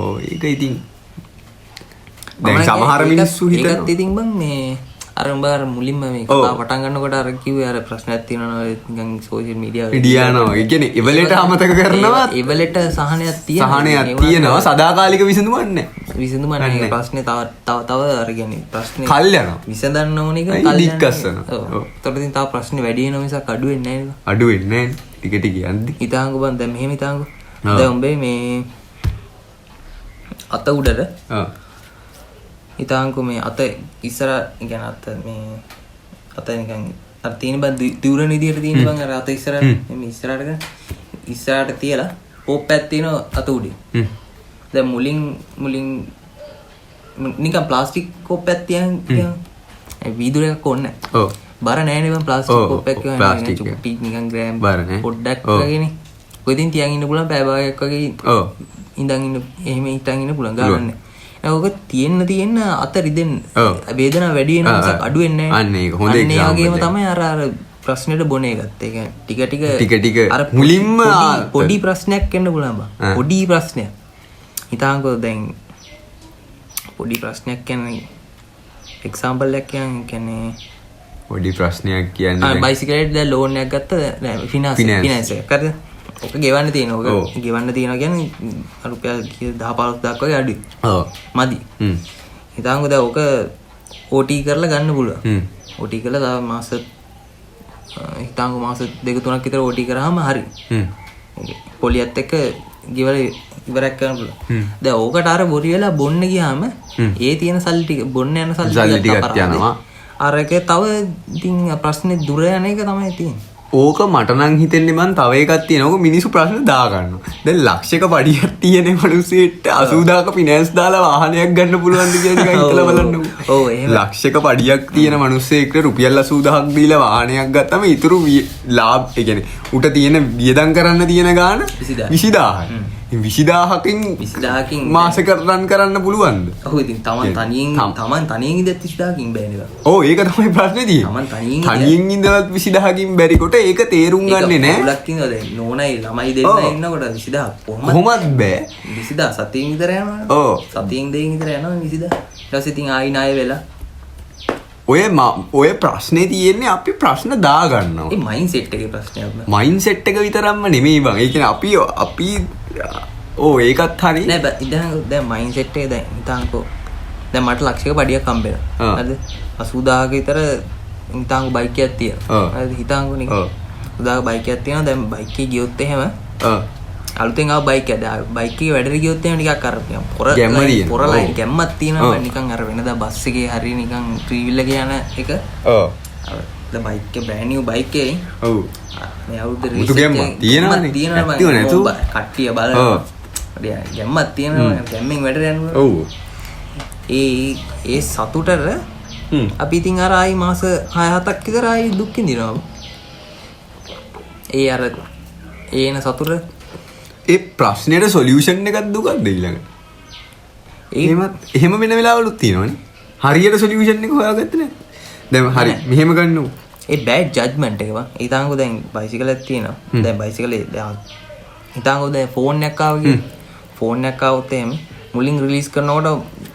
ඔව් ඒක ඉතින් දැන් සමහර මිනිස්සු හිතනවා ඒකත් ඉතින් බං මේ අර උඹ අර මුලින්ම මේ කතාව පටන් ගන්නකොට අර කිව්වේ අර ප්‍රශ්නයක් තියෙනවා නිකන් සෝෂල් මීඩියා විඩියානවා. ඒ කියන්නේ ඉවලට අමතක කරනවා. ඉවලට සහනයක් තියෙනවා. සදාකාලික විසඳුමක් නැහැ. විසඳුමක් නැහැ. ප්‍රශ්නේ තව අර කියන්නේ ප්‍රශ්නේ කල් යනවා. විසඳන්න ඕන එක කල් ඩිස්කස් ඔව්. ඒතකොට ඉතින් තව ප්‍රශ්නේ වැඩි වෙන නිසා අඩු වෙන්නේ නැහැ නේද? අඩු වෙන්නේ නැහැ. ටික යද්දි. හිතාංගු බං දැන් මෙහෙම හිතාංගු. දැන් උඹේ මේ අත උඩට හිතාංකු මේ අත ඉස්සර කියන්නේ අත මේ අත නිකන් අර තියෙන බං දිවුරන විදියට තියෙන බං අර අත ඉස්සර මේ ඉස්සරහට තියලා පොප්පයක් තියෙන අත උඩින්. දැන් මුලින් නිකන් ප්ලාස්ටික් කොප්පයක් තියන් වීදුර එකක් ඕනේ නැහැ. ඔව්. බර නෑනේ බං ප්ලාස්ටික් කොප්පයක් කියන්නේ චුට්ටි නිකන් ග්‍රෑම් පොඩ්ඩක් වගේනේ. ඔය ඉතින් තියන් ඉන්න පුළුවන් පැය භාගයක් වගේ. ඔව්. ඉඳන් ඉන්න එහෙම හිටන් ඉන්න පුළුවන් ගානන්නේ. ඕක තියෙන්න අත රිදෙන්න වේදනාව වැඩි වෙන නිසා අඩු වෙන්නේ නැහැ. අන්න ඒක හොඳ එක්සැම්පල්. ඒ වගේම තමයි අර ප්‍රශ්නෙට බොන එකත්. ඒ කියන්නේ ටික අර මුලින්ම පොඩි ප්‍රශ්නයක් එන්න පුළුවන් බං. පොඩි ප්‍රශ්නයක්. හිතාංකෝ දැන් පොඩි ප්‍රශ්නයක් කියන්නේ එක්සැම්පල් එකක් කියන්නේ පොඩි ප්‍රශ්නයක් කියන්නේ බයිසිකලෙට දැන් ලෝන් එකක් ගත්ත ෆිනාන්ස් එකක්. හරිද? ඔක ගෙවන්න තියෙනවා. ඔක ගෙවන්න තියෙනවා කියන්නේ රුපියල් 10-15000ක් වගේ අඩුයි. ඔව්. මදි. හිතාංගු දැන් ඔක OT කරලා ගන්න පුළුවන්. OT කරලා තව මාස හිතාංගු මාස 2-3ක් විතර OT කරාම හරි. පොලියත් එක්ක ඉවරක් කරන්න පුළුවන්. දැන් ඕකට අර බොරි වෙලා බොන්න ගියාම ඒ තියෙන සල්ලි ටික බොන්න යන සල්ලි ටික යනවා. අර එක තව ඉතින් ප්‍රශ්නේ දුර යන එක තමයි තියෙන්නේ. ඕක මට නම් හිතෙන්නේ මං තව එකක් තියෙනවා. ඕක මිනිස්සු ප්‍රශ්න දා ගන්නවා. දැන් ලක්ෂයක පඩියක් තියෙන මිනිස්සෙට 80000ක ෆිනෑන්ස් දාලා වාහනයක් ගන්න පුළුවන්ද කියලා නිකන් හිතලා බලන්නකෝ. ඔව් එහෙම. ලක්ෂයක පඩියක් තියෙන මිනිස්සෙක්ට රුපියල් 80000ක් දීලා වාහනයක් ගත්තම ඉතුරු ලාභ ඒ කියන්නේ උට තියෙන වියදම් කරන්න තියෙන ගාණ 20000යි. 20000කින් මාසෙක රන් කරන්න පුළුවන්ද? ඔව් ඉතින් තමන් තනියෙන් ඉඳත් 20000කින් බෑනේ. ඔව් ඒක තමයි ප්‍රශ්නේ තියෙන්නේ. තමන් තනියෙන් ඉඳලත් 20000කින් බැරි කොට ඒක තේරුම් ගන්නේ නැහැ. ගොඩක් ඉන්නවා දැන් නෝනයි ළමයි දෙන්න ඉන්නකොට 20000 කොහොමත් බෑ. 20000 සතියෙන් විතර යනවා. ඔව්. සතියෙන් දෙකකින් විතර යනවා 20000. ඊට පස්සේ ඉතින් ආයි ණය වෙලා ඔය ප්‍රශ්නේ තියෙන්නේ අපි ප්‍රශ්න දා ගන්නවා. ඒ මයින්ඩ් සෙට් එකේ ප්‍රශ්නයක් බං. මයින්ඩ් සෙට් එක විතරක්ම නෙමෙයි බං. ඒ කියන්නේ අපි ඒකත් හරි. නෑ බං ඉතින් දැන් මයින්ඩ් සෙට් එක දැන් හිතාන්කෝ. දැන් මට ලක්ෂයක පඩියක් හම්බෙනවා. හරිද? 80000ක විතර හිතාන්කෝ බයික් එකක් තියෙනවා. හරිද? හිතාන්කෝ නිකන්. 80000ක බයික් එකක් තියෙනවා. දැන් බයික් එකේ ගියොත් එහෙම අලුතෙන් ආව බයික් එක. බයික් එකේ වැඩට ගියොත් එහෙම ටිකක් අර පොර ලයින් ගැම්මක් තියෙනවා. නිකන් අර වෙනදා බස් එකේ හරි නිකන් ත්‍රී වීල් එකේ යන එක. ඔව්. දැන් බයික් එක බ්‍රෑන්ඩ් නිව් බයික් එකේ. ඔව්. මේ අවුරුද්ද රේස් එකේ තියෙනවනේ. තියෙනවා කට්ටිය බලනවා. ගැම්මක් තියෙනවා. ගැම්මෙන් වැඩට යනවා. ඔව්. ඒ සතුටට අපි ඉතින් අර ආයි මාස 6-7ක් විතර ආයි දුක් විඳිනවා. ඒ අර ඒන සතුර ඒ ප්‍රශ්නයට සොලියුෂන් එකක් දුකක්ද ඊළඟට? එහෙම වෙන වෙලාවලුත් තියෙනවනේ. හරියට සොලියුෂන් එක හොයාගත්තේ නැහැ. දැන් හරි මෙහෙම ගන්නකො. ඒ බෑඩ් ජජ්මන්ට් එක වා. ඊටාංගෝ දැන් බයිසිකලයක් තියෙනවා. දැන් බයිසිකලේ ඊටාංගෝ දැන් ෆෝන් එකක් ආවා කියන්නේ. ෆෝන් එකක් ආවොත් එහෙම මුලින් රිලීස් කරනකොට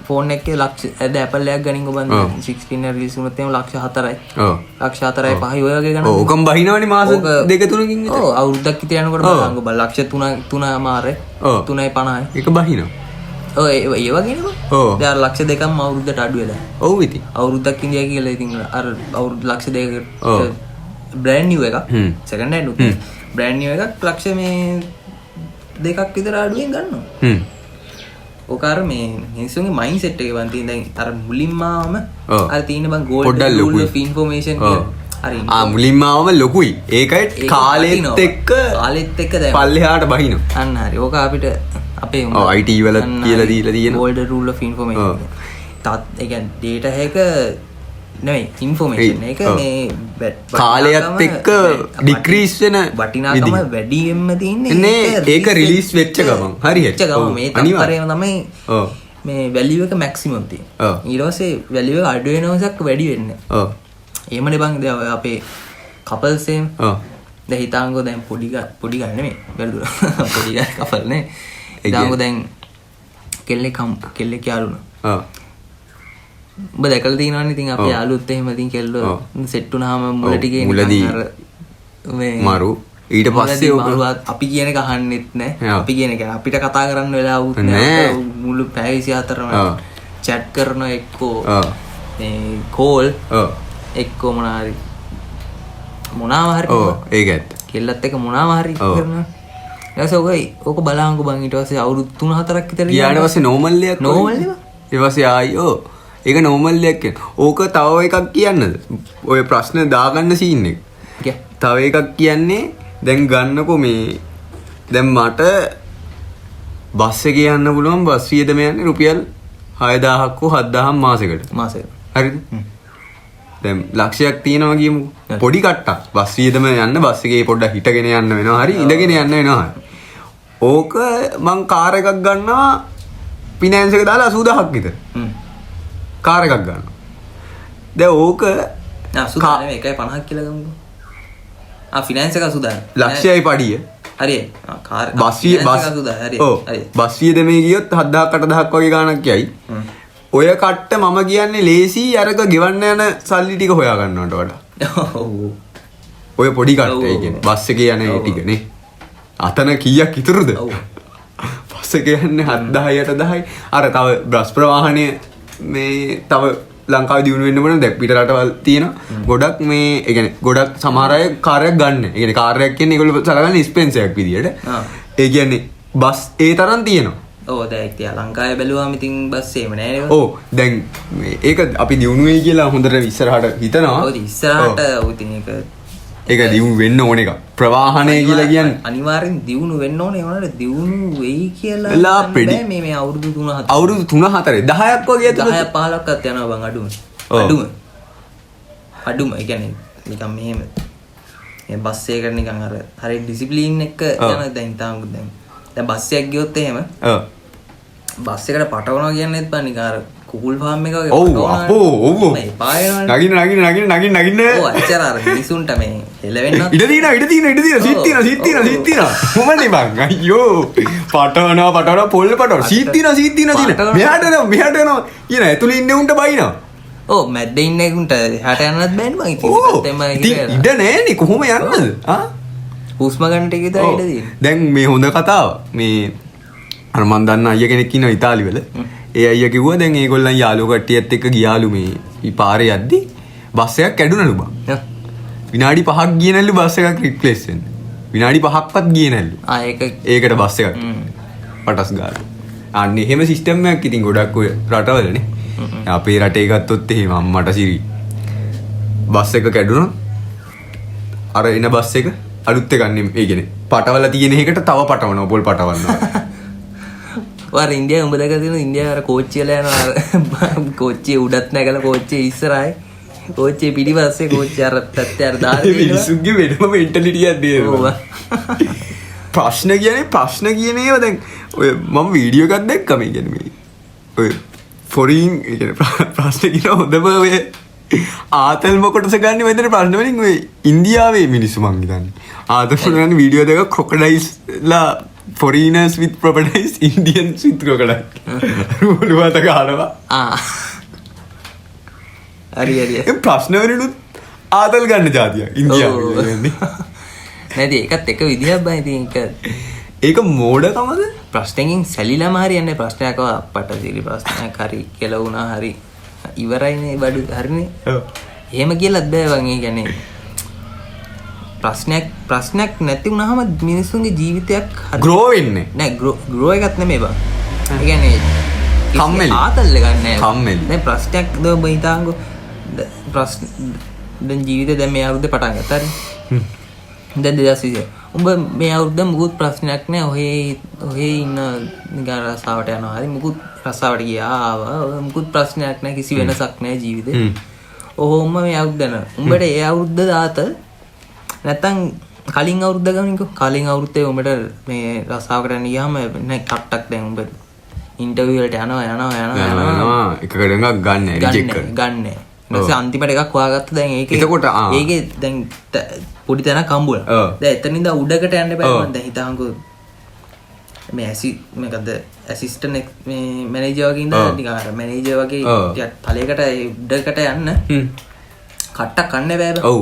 ෆෝන් එකේ ලක්ෂ ඇද Apple එකක් ගනින් ඔබ 16 රිලීස් වුණොත් එහෙම ලක්ෂ 4යි. ඔව්. ලක්ෂ 4යි 5යි ඔය වගේ ගණන්. ඔව් ඔකම බහිනවනේ මාස 2-3කින් විතර. ඔව් අවුරුද්දක් විතර යනකොට බලංගෝ බල ලක්ෂ 3 මාරේ 3.50යි. ඒක බහිනවා. ඔව් ඒ වගේ නේ. ඔව්. දැන් ලක්ෂ 2ක්ම අවුරුද්දට අඩු වෙලා. ඔව් ඉතින්. අවුරුද්දක් ඉඳියා කියලා ඉතින් අර අවුරුදු ලක්ෂ 2කට බ්‍රෑන්ඩ් නිව් එකක්. සෙකන්ඩ් හෑන්ඩ් උත්. බ්‍රෑන්ඩ් නිව් එකක් ලක්ෂ මේ 2ක් විතර අඩුවෙන් ගන්නවා. ඕකාර මේ මිනිස්සුන්ගේ මයින්ඩ් සෙට් එක වන් තියෙන දැන් අර මුලින්ම ආවම අර තියෙන බං ගෝල්ඩ් රූල් ඔෆ් ඉන්ෆර්මේෂන් කියලා. හරි. මුලින්ම ආවම ලොකුයි. ඒකයි කාලෙත් එක්ක දැන් පල්ලෙහාට බහිනවා. අන්න හරි. ඕක අපිට අපේ IT වල කියලා දීලා තියෙන ගෝල්ඩ් රූල් ඔෆ් ඉන්ෆර්මේෂන්. තාත් ඒ කියන්නේ ඩේටා එක නෙවෙයි ඉන්ෆර්මේෂන් එක මේ කාලයත් එක්ක ඩික්‍රීස් වෙන වටිනාකම වැඩියෙන්ම තියෙන්නේ ඒක රිලීස් වෙච්ච ගමන් හරියට මේ තත්පරේම තමයි මේ වැලියු එක මැක්සිමම් තියෙන්නේ. ඊට පස්සේ වැලියු එක අඩු වෙනවසක් වැඩි වෙන්නේ. ඔව්. එහෙමනේ බං දැන් අපේ කපල්ස් එහෙම. ඔව්. දැන් හිතාංගෝ දැන් පොඩි ගන්න නෙමෙයි. බැලුවා. පොඩි ගන්න කපල් නේ. හිතාංගෝ දැන් කෙල්ලෙක් යාළුනා. ඔව්. ඔබ දැකලා තියෙනවනේ ඉතින් අපේ යාළුවොත් එහෙම ඉතින් කෙල්ලෝ සෙට් වුණාම මුලට ගේන අර මේ මරු ඊට පස්සේ අපි කියන එක අහන්නෙත් නැහැ. අපි කියන එක අපිට කතා කරන්න වෙලාවුත් නැහැ. මුළු පැය 24ම chat කරන එක්කෝ මේ කෝල් එක්කෝ මොනාරි ඒක ඇත්ත. කෙල්ලත් එක මොනවා හරි කරනවා. ඊට ඕක බලංගු බං ඊට පස්සේ අවුරුදු 3-4ක් විතර ඊට පස්සේ නෝමල් එකක් ඊට පස්සේ ආයෝ ඒක නෝමල් එකක් කියන්නේ. ඕක තව එකක් කියන්නද? ඔය ප්‍රශ්න දාගන්න සීන් එක. තව එකක් කියන්නේ දැන් ගන්නකො මේ දැන් මට බස් එකේ යන්න පුළුවන් බස් වියදම යන්නේ රුපියල් 6000ක් හෝ 7000ක් මාසෙකට. හරිද? දැන් ලක්ෂයක් තියෙනවා කියමුකෝ. පොඩි කට්ටක් බස් වියදම යන්න බස් එකේ පොඩ්ඩක් හිටගෙන යන්න වෙනවා. හරි ඉඳගෙන යන්න වෙනවා. ඕක මං කාර් එකක් ගන්නවා ෆිනෑන්ස් එක දාලා 80000ක් විතර. කාර් එකක් ගන්නවා. දැන් ඕක 80 නෙමෙයි 1.50ක් කියලා ගමුකෝ. ෆිනෑන්ස් එක 80යි. ලක්ෂයයි පඩිය. හරියි. Car bus 80යි. හරි. හරි. බස් වියදමේ ගියොත් 7000ක් 8000ක් වගේ ගාණක් යයි. ඔය කට්ට මම කියන්නේ ලේසි අරක ගෙවන්න යන සල්ලි ටික හොයා ගන්නවට වඩා. ඔය පොඩි කට්ට ඒ කියන්නේ බස් එකේ යන ඒ ටිකනේ. අතන කීයක් ඉතුරුද? බස් එකේ යන්නේ 7000යි 8000යි. අර තව බස් ප්‍රවාහනය මේ තව ලංකාවේ දියුණු වෙන්න ඕන දැන් පිට රටවල් තියෙනවා. ගොඩක් මේ ඒ කියන්නේ ගොඩක් සමහර අය කාර්යයක් ගන්න. ඒ කියන්නේ කාර්යයක් කියන්නේ ඒගොල්ලෝ සලකන්නේ එක්ස්පෙන්ස් එකක් විදියට. ඒ කියන්නේ බස් ඒ තරම් තියෙනවා. ඔව් දැන් ඉතින් ලංකාවේ බැලුවාම ඉතින් බස් එහෙම නෑ නේද? ඔව් දැන් ඒක අපි දියුණු වෙයි කියලා හොඳට ඉස්සරහට හිතනවා. ඔව් ඉස්සරහට ඔව් ඉතින් ඒක දියුණු වෙන්න ඕන එක. ප්‍රවාහනය කියලා කියන්නේ අනිවාර්යෙන් දියුණු වෙන්න ඕනේ. ඒ වුණාට දියුණු වෙයි කියලා බෑ මේ අවුරුදු 3-4. අවුරුදු 3-4 10ක් වගේ 10 15ක්වත් යනවා බං අඩුම. අඩුම. ඒ කියන්නේ නිකන් මෙහෙම මේ බස් එකකට නිකන් අර හරිය ඩිසිප්ලින් එක යන දැන් තාම දැන් බස් එකක් ගියොත් එහෙම බස් එකට පටවනවා කියන්නේත් බං නිකන් අර කුකුල් ෆාම් එක වගේ පටවනවා. ඔව්. මේ පායනවා. නගින්න. ඔව් අච්චර අර මිනිසුන්ට මේ හෙලවෙන්නත් ඉඩ තියෙනවා. සීත් තියෙනවා. මොමනේ බං අයියෝ. පටවනවා පොල් පටවනවා. සීත් තියෙනවා. මෙහාට යනවා. කියන ඇතුලේ ඉන්න උන්ට බයිනවා. ඔව් මැද්දේ ඉන්න උන්ට එහාට යන්නත් බෑනේ බං ඉතින්. ඉඩ නෑනේ කොහොම යන්නද? හුස්ම ගන්න ටික විතර ඉඩ තියෙනවා. දැන් මේ හොඳ කතාව. මේ අර මන් දන්න අයියා කෙනෙක් ඉන්නවා ඉතාලි වල. ඒ අයියා කිව්වා දැන් ඒගොල්ලන් යාළුවෝ කට්ටියත් එක්ක ගියාලු මේ පාරේ යද්දි බස් එකක් කැඩුනලු බං. විනාඩි 5ක් ගියේ නැල්ලු බස් එකක් රිප්ලේස් වෙන්න. විනාඩි 5ක්වත් ගියේ නැල්ලු. ඒකට බස් එකක් පටස් ගාලා. අන්න එහෙම සිස්ටම් එකක් ඉතින් ගොඩක් ඔය රටවලනේ. අපේ රටේ ගත්තොත් එහෙම අම්මට සිරි. බස් එක කැඩුනොත් අර එන බස් එක අලුත් එකක් නෙමෙයි. ඒ කියන්නේ පටවල තියෙන එකට තව පටවනවා පොල් පටවනවා. ඔය ඉන්දියාවේ උඹ දැකලා තියෙනවද ඉන්දියාවේ අර කෝච්චිය වල යනවා කෝච්චිය උඩත් නැගලා කෝච්චිය ඉස්සරහයි කෝච්චේ පිටිපස්සේ කෝච්චේ අර පැත්තේ අර දාලා තියෙනවා. මිනිස්සුන්ගේ වෙනම මෙන්ටලිටියක් දෙනවා. ප්‍රශ්න කියන ඒවා දැන් ඔය මම වීඩියෝ එකක් දැක්කම කියන්නේ මේ ඔය ෆොරින් ප්‍රශ්න කියන හොඳම ඔය ආතල්ම කොටස ගන්න මෙතන ප්‍රශ්න වලින් ඔය ඉන්දියාවේ මිනිස්සු මං හිතන්නේ ආතල්ම ගන්න වීඩියෝ දෙක crocodiles foreigners with crocodiles Indians with crocodiles මොනවද ගන්නවා හරි ඒ ප්‍රශ්න වලිනුත් ආතල් ගන්න જાතිය ඉන්දියාවේ යන්නේ නැති ඒකත් එක විදිහක් බයි ඉතින් ඒක මෝඩකමද ප්‍රශ්නකින් සැලිලාම හරියන්නේ ප්‍රශ්නයක් අපට සිලි ප්‍රශ්නයක් හරි කියලා වුණා හරි ඉවරයිනේ බඩු හරිනේ එහෙම කියලාත් බෑ වන් ඒ කියන්නේ ප්‍රශ්නයක් නැති වුණාම මිනිස්සුන්ගේ ජීවිතයක් ග්‍රෝ වෙන්නේ නෑ ග්‍රෝ එකක් නෙමෙයි බං ඒ කියන්නේ කම්මැලි ආතල් ගන්නෑ කම්මැලි දැන් ප්‍රශ්නයක් දෝ බයිතාංගෝ ප්‍රශ්න දැන් ජීවිතේ දැන් මේ අවුරුද්දේ පටන් ගත්තා හරි දැන් 2020 උඹ මේ අවුරුද්ද මුකුත් ප්‍රශ්නයක් නෑ ඔහේ ඉන්න නිකන් රසාවට යනවා හරි මුකුත් රසාවට ගියා මුකුත් ප්‍රශ්නයක් නෑ කිසි වෙනසක් නෑ ජීවිතේ ඔහොම මේ අවුරුද්ද යන උඹට ඒ අවුරුද්ද දාත නැත්තම් කලින් අවුරුද්ද ගමනිකෝ කලින් අවුරුද්දේ උඹට මේ රසාවකට යන ගියාම නෑ කට්ටක් දැන් උඹ ඉන්ටර්විව් වලට යනවා එකකට එකක් ගන්න රිජෙක්ට් ගන්න ඊට අන්තිමට එකක් හොයාගත්ත දැන් ඒකේ දැන් පොඩි තැනක් හම්බුණා. දැන් එතනින් ඉඳන් උඩකට යන්න බෑ මම දැන් හිතාංකෝ මේ මේකද ඇසිස්ටන්ට් මේ මැනේජර් වගේ ඉඳලා නිකන් අර මැනේජර් වගේ ටිකක් තලයකට උඩකට යන්න කට්ටක් කන්න බෑ බෑ. ඔව්.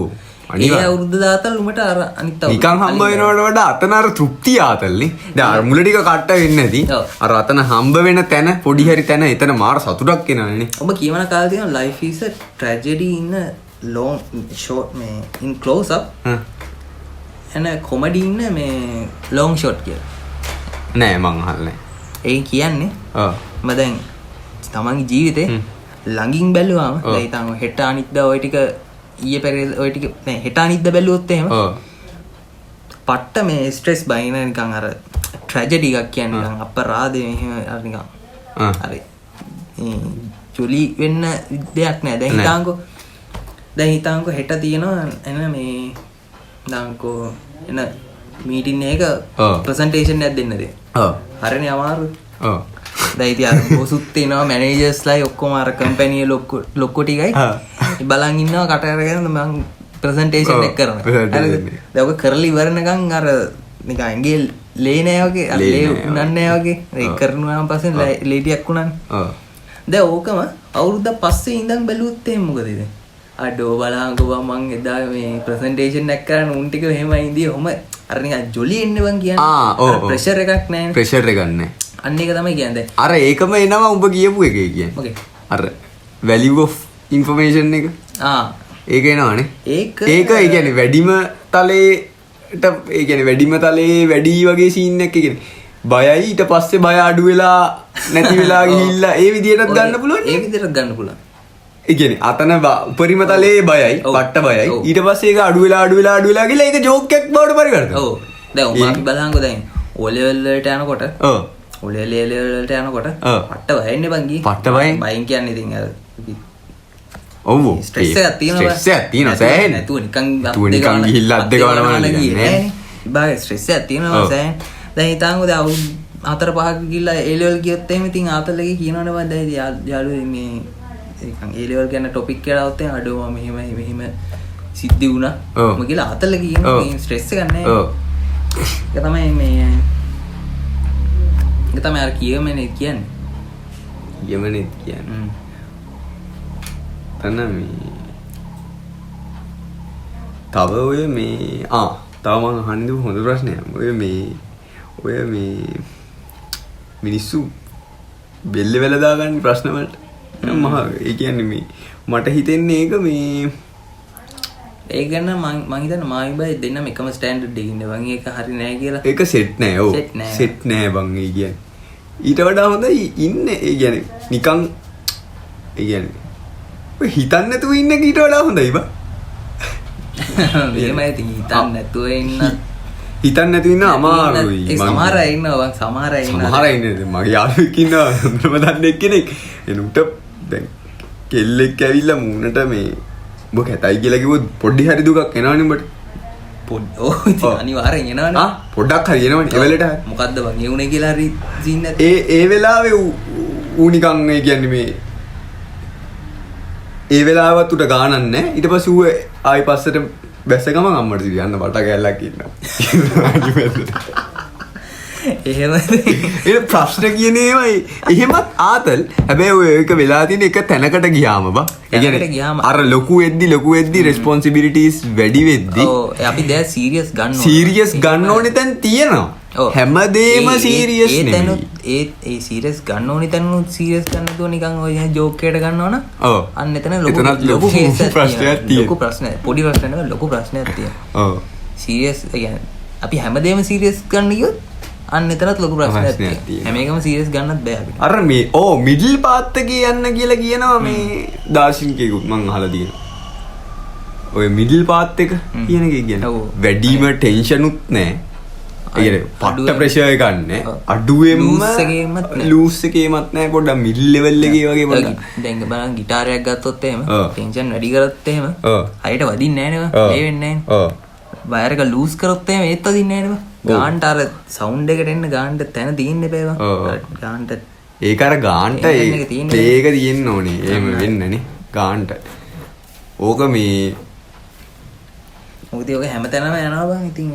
අනිවා ඒ අවුරුද්ද දාතල් උඹට අර අනිත් අවුරුද්ද නිකන් හම්බ වෙනවට වඩා අතන අර තෘප්තිය ආතල්නේ. දැන් අර මුල ටික කට්ට වෙන්නේ නැති. අර අතන හම්බ වෙන තැන පොඩි හරි තැන එතන මාර සතුටක් එනවනේ. ඔබ කියවන කාලේ තියෙන life is a tragedy in a long short මේ in close up and a comedy in මේ long shot කියලා. නෑ මං අහන්නේ. ඒ කියන්නේ මම දැන් තමන්ගේ ජීවිතේ ළඟින් බැලුවාම දැන් හිතන්න හෙට අනිද්දා ඔය ටික ඊයේ පෙරේද ඔය ටික නෑ හෙට අනිද්දා බැලුවොත් එහෙම පට්ට මේ ස්ට්‍රෙස් බයින නිකන් අර ට්‍රැජඩි එකක් කියන්නේ නිකන් අපරාධේ මෙහෙම අර නිකන් හරි ජොලි වෙන්න දෙයක් නෑ දැන් හිතාංකෝ හෙට තියෙනවා එන මේ දාංකෝ එන මීටින් එක ප්‍රසන්ටේෂන් එකක් දෙන්න දෙන්න. හරිනේ අමාරු. දැන් ඉතින් අර බොසුත් ඉනවා මැනේජර්ස්ලායි ඔක්කොම අර කම්පැනි ලොක්කො ටිකයි බලන් ඉන්නවා කට අරගෙන මම ප්‍රසන්ටේෂන් එක කරනවා. හරිද? දැන් ඔක කරලා ඉවරනකම් අර නිකන් ඇඟේ ලේ නෑ වගේ අර ලේ උනන්නේ නෑ වගේ ඒක කරනුවාම පස්සේ ලේ ටිකක් උනන්නේ. දැන් ඕකම අවුරුද්දක් පස්සේ ඉඳන් බැලුවොත් එහෙම මොකද ඉතින්? අඩෝ බලංගෝ මං එදා මේ ප්‍රසන්ටේෂන් එකක් කරන්න උන් ටික එහෙමයි ඉඳී ඔහම අර නිකන් ජොලි එන්නේ බං කියන්නේ ප්‍රෙෂර් එකක් නැහැ ප්‍රෙෂර් එකක් නැහැ අන්න ඒක තමයි කියන්නේ අර ඒකම එනවා උඹ කියපු එකේ කියන්නේ මොකේ අර value of information එක ඒක එනවානේ ඒක ඒ කියන්නේ වැඩිම තලයට ඒ කියන්නේ වැඩිම තලයේ වැඩි වගේ සීන් එකක් කියන්නේ බයයි ඊට පස්සේ බය අඩු වෙලා නැති වෙලා ගිහිල්ලා ඒ විදිහටත් ගන්න පුළුවන් ඒ විදිහට ගන්න පුළුවන් ඒ කියන්නේ අතන උපරිම තලයේ බයයි පට්ට බයයි ඊට පස්සේ ඒක අඩු වෙලා ගිහලා ඒක ජෝක් එකක් බවට පරිවර්තන. ඔව්. දැන් උඹ අපි බලහන්කෝ දැන් O level වලට යනකොට O level වලට යනකොට පට්ට බයන්නේ බං ගියේ. පට්ට බයෙන් කියන්නේ ඉතින් අර ඔව් ස්ට්‍රෙස් එකක් තියෙනවා. ස්ට්‍රෙස් එකක් තියෙනවා සෑහෙන. නැතුව නිකන් නිකන් ගිහිල්ලා අත් දෙක වලම නෑ. ඉබාගේ ස්ට්‍රෙස් එකක් තියෙනවා සෑහෙන. දැන් හිතාංකෝ දැන් අවුරුදු 4-5ක් ගිහිල්ලා A level ගියොත් එහෙම ඉතින් ආතල් එකේ කියනවනේ බං දැන් යාළුවෝ මේ ඒ ලෙවල් ගැන ටොපික් කියලා આવත් අඩෝ මෙහෙම සිද්ධි වුණා මම කියලා අතල කියන මේ ස්ට්‍රෙස් එක නැහැ ඒක තමයි මේ ඒක තමයි අර කියමනේ කියන්නේ තන මේ තව ඔය මේ තව මම අහන්න හොඳ ප්‍රශ්නයක් ඔය මේ මිනිස්සු බෙල්ල වෙලා දාගන්න ප්‍රශ්න වලට මහ ඒ කියන්නේ මේ මට හිතෙන්නේ ඒක මේ ඒක ගැන මම හිතන්නේ මායි බයි දෙන්නම එකම ස්ටෑන්ඩඩ් එකකින් ඉන්නේ බං ඒක හරි නෑ කියලා ඒක සෙට් නෑ ඔව් සෙට් නෑ බං ඒ කියන්නේ ඊට වඩා හොඳයි ඉන්නේ ඒ කියන්නේ නිකන් ඒ කියන්නේ ඔය හිතන්නේ නැතුව ඉන්න එක ඊට වඩා හොඳයි බං මේමයි හිතන්නේ නැතුව හිතන්නේ නැතුව ඉන්න අමාරුයි සමහර අය ඉන්නවා බං සමහර අය ඉන්නේ මගේ යාළුවෙක් ඉන්නවා හොඳම දන්නේ කෙනෙක් එනුට දැන් කෙල්ලෙක් ඇවිල්ලා මූණට මේ ඔබ කැතයි කියලා කිව්වොත් පොඩි හරි දුකක් එනවනේ උඹට. අනිවාර්යෙන් එනවනේ. පොඩ්ඩක් හරි එනවනේ ඒ වෙලට. මොකද්ද බං ඒ උනේ කියලා හරි සීන් නැත්. ඒ වෙලාවේ ඌ නිකන් ඒ කියන්නේ මේ ඒ වෙලාවත් උට ගානක් නැහැ. ඊට පස්සේ ඌ ආයි පස්සට බැස්ස ගමන් අම්මට යන්න බට කැල්ලක් ඉන්නවා. එහෙම ඒ ප්‍රශ්න කියන ඒවා එහෙමත් ආතල්. හැබැයි ඔය එක වෙලා තියෙන එක තැනකට ගියාම බා. ඒ කියන්නේ අර ලොකු වෙද්දි responsibilities වැඩි වෙද්දි අපි දැන් සීරියස් ගන්න ඕනේ. සීරියස් ගන්න ඕනේ තැන් තියෙනවා. හැමදේම සීරියස් නෙමෙයි. ඒ සීරියස් ගන්න ඕනේ තැනුත් සීරියස් ගන්න නැතුව නිකන් ඔය ජෝක් එකකට ගන්නව නම් අන්න එතන ලොකු ප්‍රශ්නයක් තියෙනවා. ලොකු ප්‍රශ්නයක්. පොඩි ප්‍රශ්නයක් නෙවෙයි ලොකු ප්‍රශ්නයක් තියෙනවා. සීරියස් කියන්නේ අපි හැමදේම සීරියස් ගන්න ගියොත් අන්න එතනත් ලොකු ප්‍රශ්නයක් තියෙනවා. හැම එකම සීරියස් ගන්නත් බෑ අපිට. අර මේ මිඩල් පාත් එකේ යන්න කියලා කියනවා මේ දාර්ශනිකයෙකුත් මං අහලා තියෙනවා. ඔය මිඩල් පාත් එක කියන එක කියන්නේ වැඩිම ටෙන්ෂන් උත් නැහැ. ඒ කියන්නේ පට්ට ප්‍රෙෂර් එකක් නැහැ. අඩුවෙන්ම ලූස් එකේමත් නැහැ. පොඩ්ඩක් මිඩල් ලෙවල් එකේ වගේ පොඩ්ඩක්. දැන් බලන්න ගිටාරයක් ගත්තොත් එහෙම ටෙන්ෂන් වැඩි කරොත් එහෙම හරියට වදින්නේ නැහැ නේද? ඒ වෙන්නේ නැහැ. වයර් එක ලූස් කරොත් එහෙම ඒත් වදින්නේ නැහැ නේද? ගාන්ට අර සවුන්ඩ් එකට එන්න ගාන්ට තැන තියෙන්න එපා ඒවා. ගාන්ට ඒක අර ගාන්ට ප්ලේ එක තියෙන්න ඕනේ. එහෙම වෙන්නනේ ගාන්ට. ඕක මේ මොකද ඔක හැමතැනම යනවා බං. ඉතින්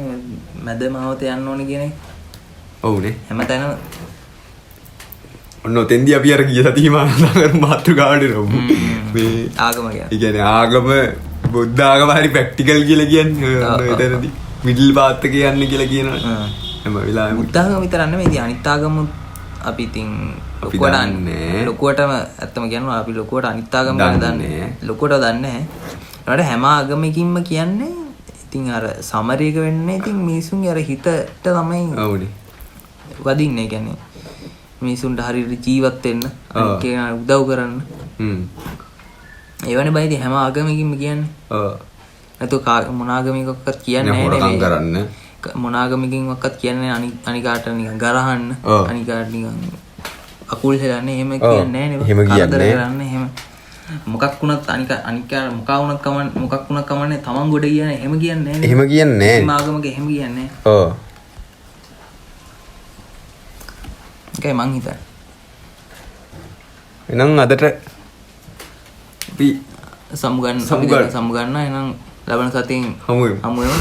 මැද මාවත යන්න ඕනේ කියන එක. ඔව්නේ. හැමතැනම ඔන්න ඔතෙන්දී අපි අර ගිය සතියේ මාතෘකාවට රොමු. මේ ආගම කියන්නේ. ඒ කියන්නේ ආගම බුද්ධ ආගම හරි ප්‍රැක්ටිකල් කියලා කියන්නේ ඔන්න එතනදී. මිඩල් පාත් එකේ යන්න කියලා කියනවා. හැම වෙලාවෙම බුද්ධ ආගම විතර නෙමෙයි. ඉතින් අනිත් ආගමුත් අපි ඉතින් ලොකුවටම ඇත්තම කියනවා අපි ලොකුවට අනිත් ආගම ගැන දන්නේ. ලොකුවට දන්නේ නැහැ. හැම ආගමකින්ම කියන්නේ ඉතින් අර සමරේක වෙන්නේ ඉතින් මිනිසුන්ගේ අර හිතට තමයි ඔව්නේ වදින්නේ. කියන්නේ මිනිසුන්ට හරියට ජීවත් වෙන්න අනිත් කෙනා උදව් කරන්න. ඒවනේ බයි ඉතින් හැම ආගමකින්ම කියන්නේ. නැතු මොන ආගමකින්වත් කියන්නේ නැහැ නේ කරන්න. මොන ආගමකින්වත් කියන්නේ අනිකාට නිකන් ගරහන්න අනිකාට නිකන් අකුල් හෙලන්නේ එහෙම කියන්නේ නැහැ නේ. එහෙම කියන්නේ කරන්නේ එහෙම මොකක් වුණත් අනිකා මොකක් වුණත් කමන්නේ තමන් ගොඩ කියන්නේ එහෙම කියන්නේ නැහැ නේ. එහෙම කියන්නේ නැහැ. ආගමක එහෙම කියන්නේ නැහැ. ඔව්. ඒකයි මං හිතන්නේ. එහෙනම් අදට අපි සමුගන්න එහෙනම් ලබන සතියෙන් හමු වෙමු.